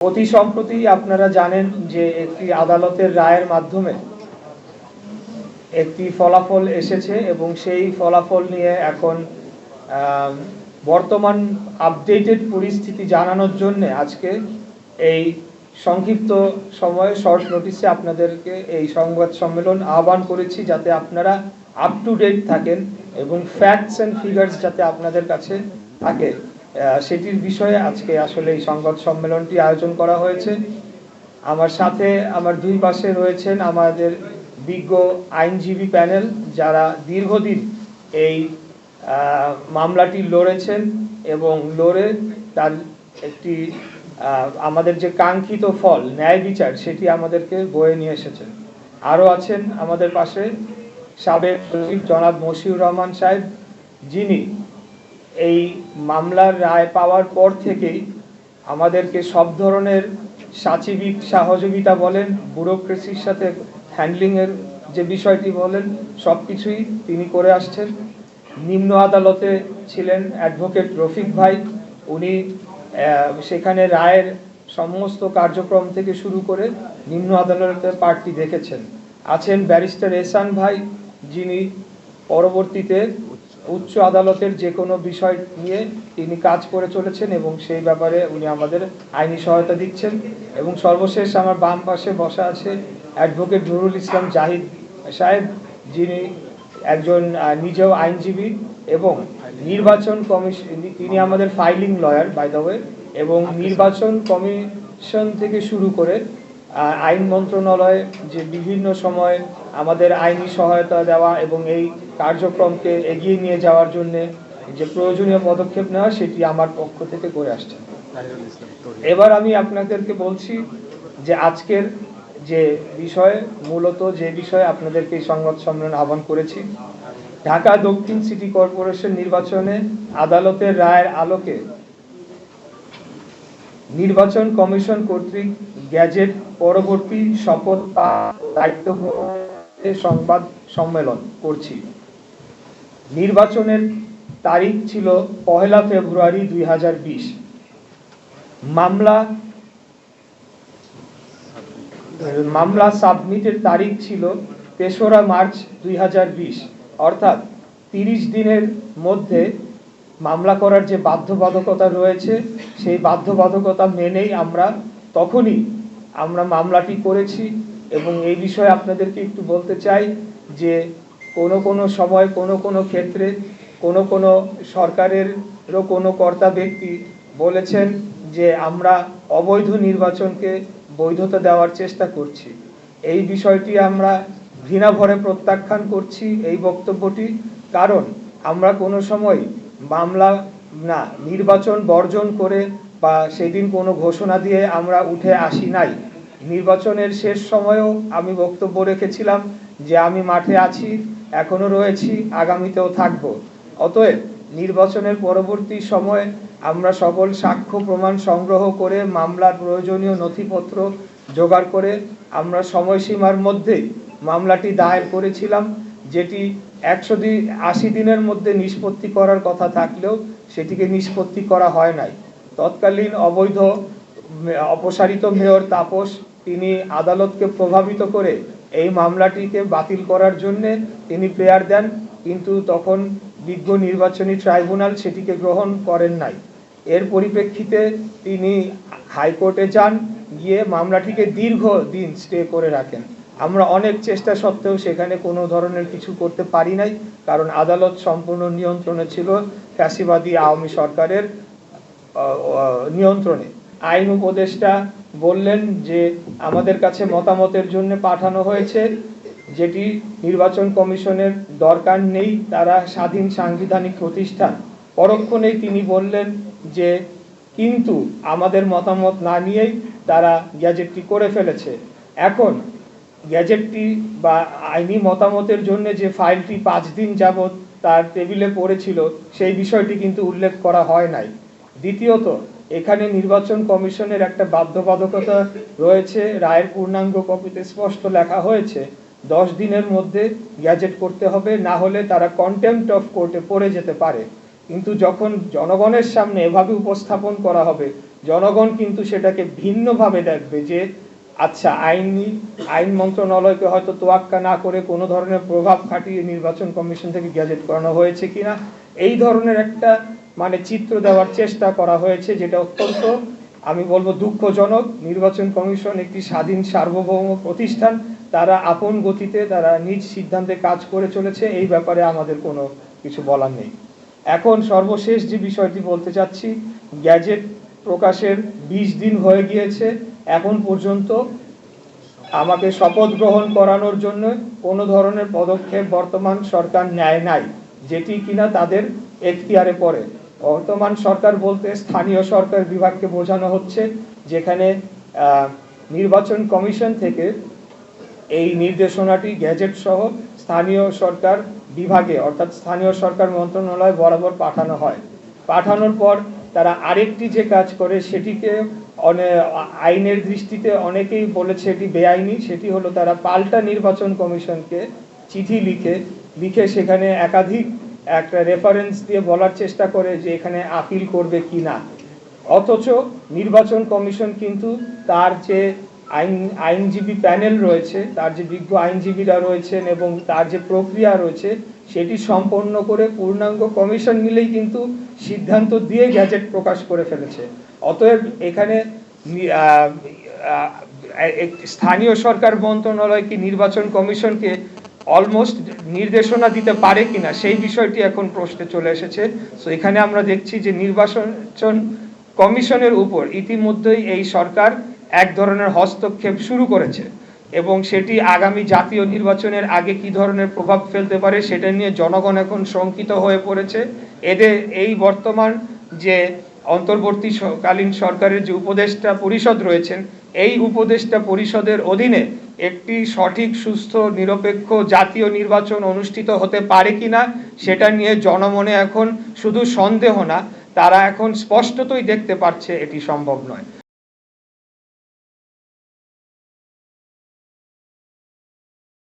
অতি সম্প্রতি আপনারা জানেন যে একটি আদালতের রায়ের মাধ্যমে একটি ফলাফল এসেছে এবং সেই ফলাফল নিয়ে এখন বর্তমান আপডেটেড পরিস্থিতি জানানোর জন্য আজকে এই সংক্ষিপ্ত সময়ে শর্ট নোটিসে আপনাদেরকে এই সংবাদ সম্মেলন আহ্বান করেছি, যাতে আপনারা আপ টু ডেট থাকেন এবং ফ্যাক্টস অ্যান্ড ফিগার্স যাতে আপনাদের কাছে থাকে, সেটির বিষয়ে আজকে আসলে এই সংবাদ সম্মেলনটি আয়োজন করা হয়েছে। আমার সাথে আমার দুই পাশে রয়েছেন আমাদের বিজ্ঞ আইনজীবী প্যানেল, যারা দীর্ঘদিন এই মামলাটি লড়েছেন এবং লড়ে তার একটি আমাদের যে কাঙ্ক্ষিত ফল ন্যায় বিচার সেটি আমাদেরকে বয়ে নিয়ে এসেছেন। আরও আছেন আমাদের পাশে সাবেক জনাব মশিউর রহমান সাহেব, যিনি এই মামলার রায় পাওয়ার পর থেকেই আমাদেরকে সব ধরনের সাচিবিক সহযোগিতা বলেন, ব্যুরোক্রেসির সাথে হ্যান্ডলিংয়ের যে বিষয়টি বলেন, সব কিছুই তিনি করে আসছেন। নিম্ন আদালতে ছিলেন অ্যাডভোকেট রফিক ভাই, উনি সেখানে রায়ের সমস্ত কার্যক্রম থেকে শুরু করে নিম্ন আদালতের পার্টি দেখেছেন। আছেন ব্যারিস্টার এহসান ভাই, যিনি পরবর্তীতে উচ্চ আদালতের যে কোনো বিষয় নিয়ে তিনি কাজ করে চলেছেন এবং সেই ব্যাপারে উনি আমাদের আইনি সহায়তা দিচ্ছেন। এবং সর্বশেষ আমার বাম পাশে বসা আছে অ্যাডভোকেট নুরুল ইসলাম জাহিদ সাহেব, যিনি একজন নিজেও আইনজীবী এবং নির্বাচন কমিশন, তিনি আমাদের filing lawyer by the way, এবং নির্বাচন কমিশন থেকে শুরু করে আইন মন্ত্রণালয়ে যে বিভিন্ন সময় আমাদের আইনি সহায়তা দেওয়া এবং এই কার্যক্রমকে এগিয়ে নিয়ে যাওয়ার জন্য যে প্রয়োজনীয় পদক্ষেপ নেওয়া, সেটি আমার পক্ষ থেকে করে আসছে। এবার আমি আপনাদেরকে বলছি যে আজকের যে বিষয়, মূলত যে বিষয়ে আপনাদেরকে এই সংবাদ সম্মেলন আহ্বান করেছি, ঢাকা দক্ষিণ সিটি কর্পোরেশন নির্বাচনে আদালতের রায়ের আলোকে নির্বাচন কমিশন কর্তৃক গ্যাজেট পরবর্তী শপথ দায়িত্ব সংবাদ সম্মেলন করছি। নির্বাচনের তারিখ ছিল 1 ফেব্রুয়ারি 2020। মামলা সাবমিটের তারিখ ছিল 3রা মার্চ 2020। অর্থাৎ 30 দিনের মধ্যে মামলা করার যে বাধ্যবাধকতা রয়েছে, সেই বাধ্যবাধকতা মেনেই তখনই আমরা মামলাটি করেছি। এবং এই বিষয়ে আপনাদেরকে একটু বলতে চাই যে কোনো সময় কোনো ক্ষেত্রে কোনো সরকারেরও কোনো কর্তা ব্যক্তি বলেছেন যে আমরা অবৈধ নির্বাচনকে বৈধতা দেওয়ার চেষ্টা করছি। এই বিষয়টি আমরা ঘৃণাভরে প্রত্যাখ্যান করছি এই বক্তব্যটি, কারণ আমরা কোনো সময় মামলা নির্বাচন বর্জন করে বা সেদিন কোনো ঘোষণা দিয়ে আমরা উঠে আসি নাই। নির্বাচনের শেষ সময়েও আমি বক্তব্য রেখেছিলাম যে আমি মাঠে আছি, এখনো রয়েছি, আগামীতেও থাকব। অতএব নির্বাচনের পরবর্তী সময়ে আমরা সকল সাক্ষ্য প্রমাণ সংগ্রহ করে মামলার প্রয়োজনীয় নথিপত্র জোগাড় করে আমরা সময়সীমার মধ্যেই মামলাটি দায়ের করেছিলাম, যেটি 180 দিনের মধ্যে নিষ্পত্তি করার কথা থাকলেও সেটিকে নিষ্পত্তি করা হয় নাই। তৎকালীন অবৈধ অপসারিত মেয়র তাপস, তিনি আদালতকে প্রভাবিত করে এই মামলাটিকে বাতিল করার জন্য তিনি প্রেয়ার দেন, কিন্তু তখন বিজ্ঞ নির্বাচনী ট্রাইব্যুনাল সেটিকে গ্রহণ করেন নাই। এর পরিপ্রেক্ষিতে তিনি হাইকোর্টে যান, গিয়ে মামলাটিকে দীর্ঘদিন স্টে করে রাখেন। আমরা অনেক চেষ্টা সত্ত্বেও সেখানে কোনো ধরনের কিছু করতে পারি নাই, কারণ আদালত সম্পূর্ণ নিয়ন্ত্রণে ছিল ফ্যাসিবাদী আওয়ামী সরকারের নিয়ন্ত্রণে। আইন উপদেষ্টা বললেন যে আমাদের কাছে মতামতের জন্য পাঠানো হয়েছে, যেটি নির্বাচন কমিশনের দরকার নেই, তারা স্বাধীন সাংবিধানিক প্রতিষ্ঠান। পরক্ষণেই তিনি বললেন যে কিন্তু আমাদের মতামত না নিয়েই তারা গ্যাজেটটি করে ফেলেছে। এখন গ্যাজেটটি বা আইনি মতামতের জন্য যে ফাইলটি 5 দিন যাবৎ তার টেবিলে পড়েছিল, সেই বিষয়টি কিন্তু উল্লেখ করা হয় নাই। দ্বিতীয়ত, এখানে নির্বাচন কমিশনের একটা বাধ্যবাধকতা রয়েছে, রায়ের পূর্ণাঙ্গ কপিতে স্পষ্ট লেখা হয়েছে 10 দিনের মধ্যে গ্যাজেট করতে হবে, না হলে তারা কন্টেম্পট অফ কোর্টে পড়ে যেতে পারে। কিন্তু যখন জনগণের সামনে এভাবে উপস্থাপন করা হবে, জনগণ কিন্তু সেটাকে ভিন্নভাবে দেখবে যে আচ্ছা আইন মন্ত্রণালয়কে হয়তো তোয়াক্কা না করে কোনো ধরনের প্রভাব খাটিয়ে নির্বাচন কমিশন থেকে গ্যাজেট করানো হয়েছে কিনা, এই ধরনের একটা মানে চিত্র দেওয়ার চেষ্টা করা হয়েছে, যেটা অত্যন্ত আমি বলবো দুঃখজনক। নির্বাচন কমিশন একটি স্বাধীন সার্বভৌম প্রতিষ্ঠান, তারা আপন গতিতে তারা নিজ সিদ্ধান্তে কাজ করে চলেছে, এই ব্যাপারে আমাদের কোনো কিছু বলার নেই। এখন সর্বশেষ যে বিষয়টি বলতে চাচ্ছি, গ্যাজেট প্রকাশের 20 দিন হয়ে গিয়েছে, এখন পর্যন্ত আমাকে শপথ গ্রহণ করানোর জন্য কোনো ধরনের পদক্ষেপ বর্তমান সরকার নেয় নাই, যেটি কিনা তাদের এখতিয়ারে পড়ে। বর্তমান সরকার বলতে স্থানীয় সরকার বিভাগকে বোঝানো হচ্ছে, যেখানে নির্বাচন কমিশন থেকে এই নির্দেশনাটি গ্যাজেট সহ স্থানীয় সরকার বিভাগে অর্থাৎ স্থানীয় সরকার মন্ত্রণালয় বরাবর পাঠানো হয়। পাঠানোর পর তারা আরেকটি যে কাজ করে, সেটিকে আইনের দৃষ্টিতে অনেকেই বলেছে এটি বেআইনি, সেটি হলো তারা পাল্টা নির্বাচন কমিশনকে চিঠি লিখে সেখানে একাধিক একটা রেফারেন্স দিয়ে বলার চেষ্টা করে যে এখানে আপিল করবে কি না। অথচ নির্বাচন কমিশন কিন্তু তার যে আইনজীবী প্যানেল রয়েছে, তার যে বিজ্ঞ আইনজীবীরা রয়েছেন এবং তার যে প্রক্রিয়া রয়েছে, সেটি সম্পন্ন করে পূর্ণাঙ্গ কমিশন মিলেই কিন্তু সিদ্ধান্ত দিয়ে গ্যাজেট প্রকাশ করে ফেলেছে। অতএব এখানে স্থানীয় সরকার মন্ত্রণালয় কি নির্বাচন কমিশনকে অলমোস্ট নির্দেশনা দিতে পারে কিনা, সেই বিষয়টি এখন প্রশ্নে চলে এসেছে। সো এখানে আমরা দেখছি যে নির্বাচন কমিশনের উপর ইতিমধ্যেই এই সরকার এক ধরনের হস্তক্ষেপ শুরু করেছে এবং সেটি আগামী জাতীয় নির্বাচনের আগে কি ধরনের প্রভাব ফেলতে পারে সেটা নিয়ে জনগণ এখন শঙ্কিত হয়ে পড়েছে। এদের এই বর্তমান যে অন্তর্বর্তীকালীন সরকারের যে উপদেষ্টা পরিষদ রয়েছেন, এই উপদেষ্টা পরিষদের অধীনে একটি সঠিক সুস্থ নিরপেক্ষ জাতীয় নির্বাচন অনুষ্ঠিত হতে পারে কিনা সেটা নিয়ে জনমনে এখন শুধু সন্দেহ না, তারা এখন স্পষ্টতই দেখতে পাচ্ছে এটি সম্ভব নয়।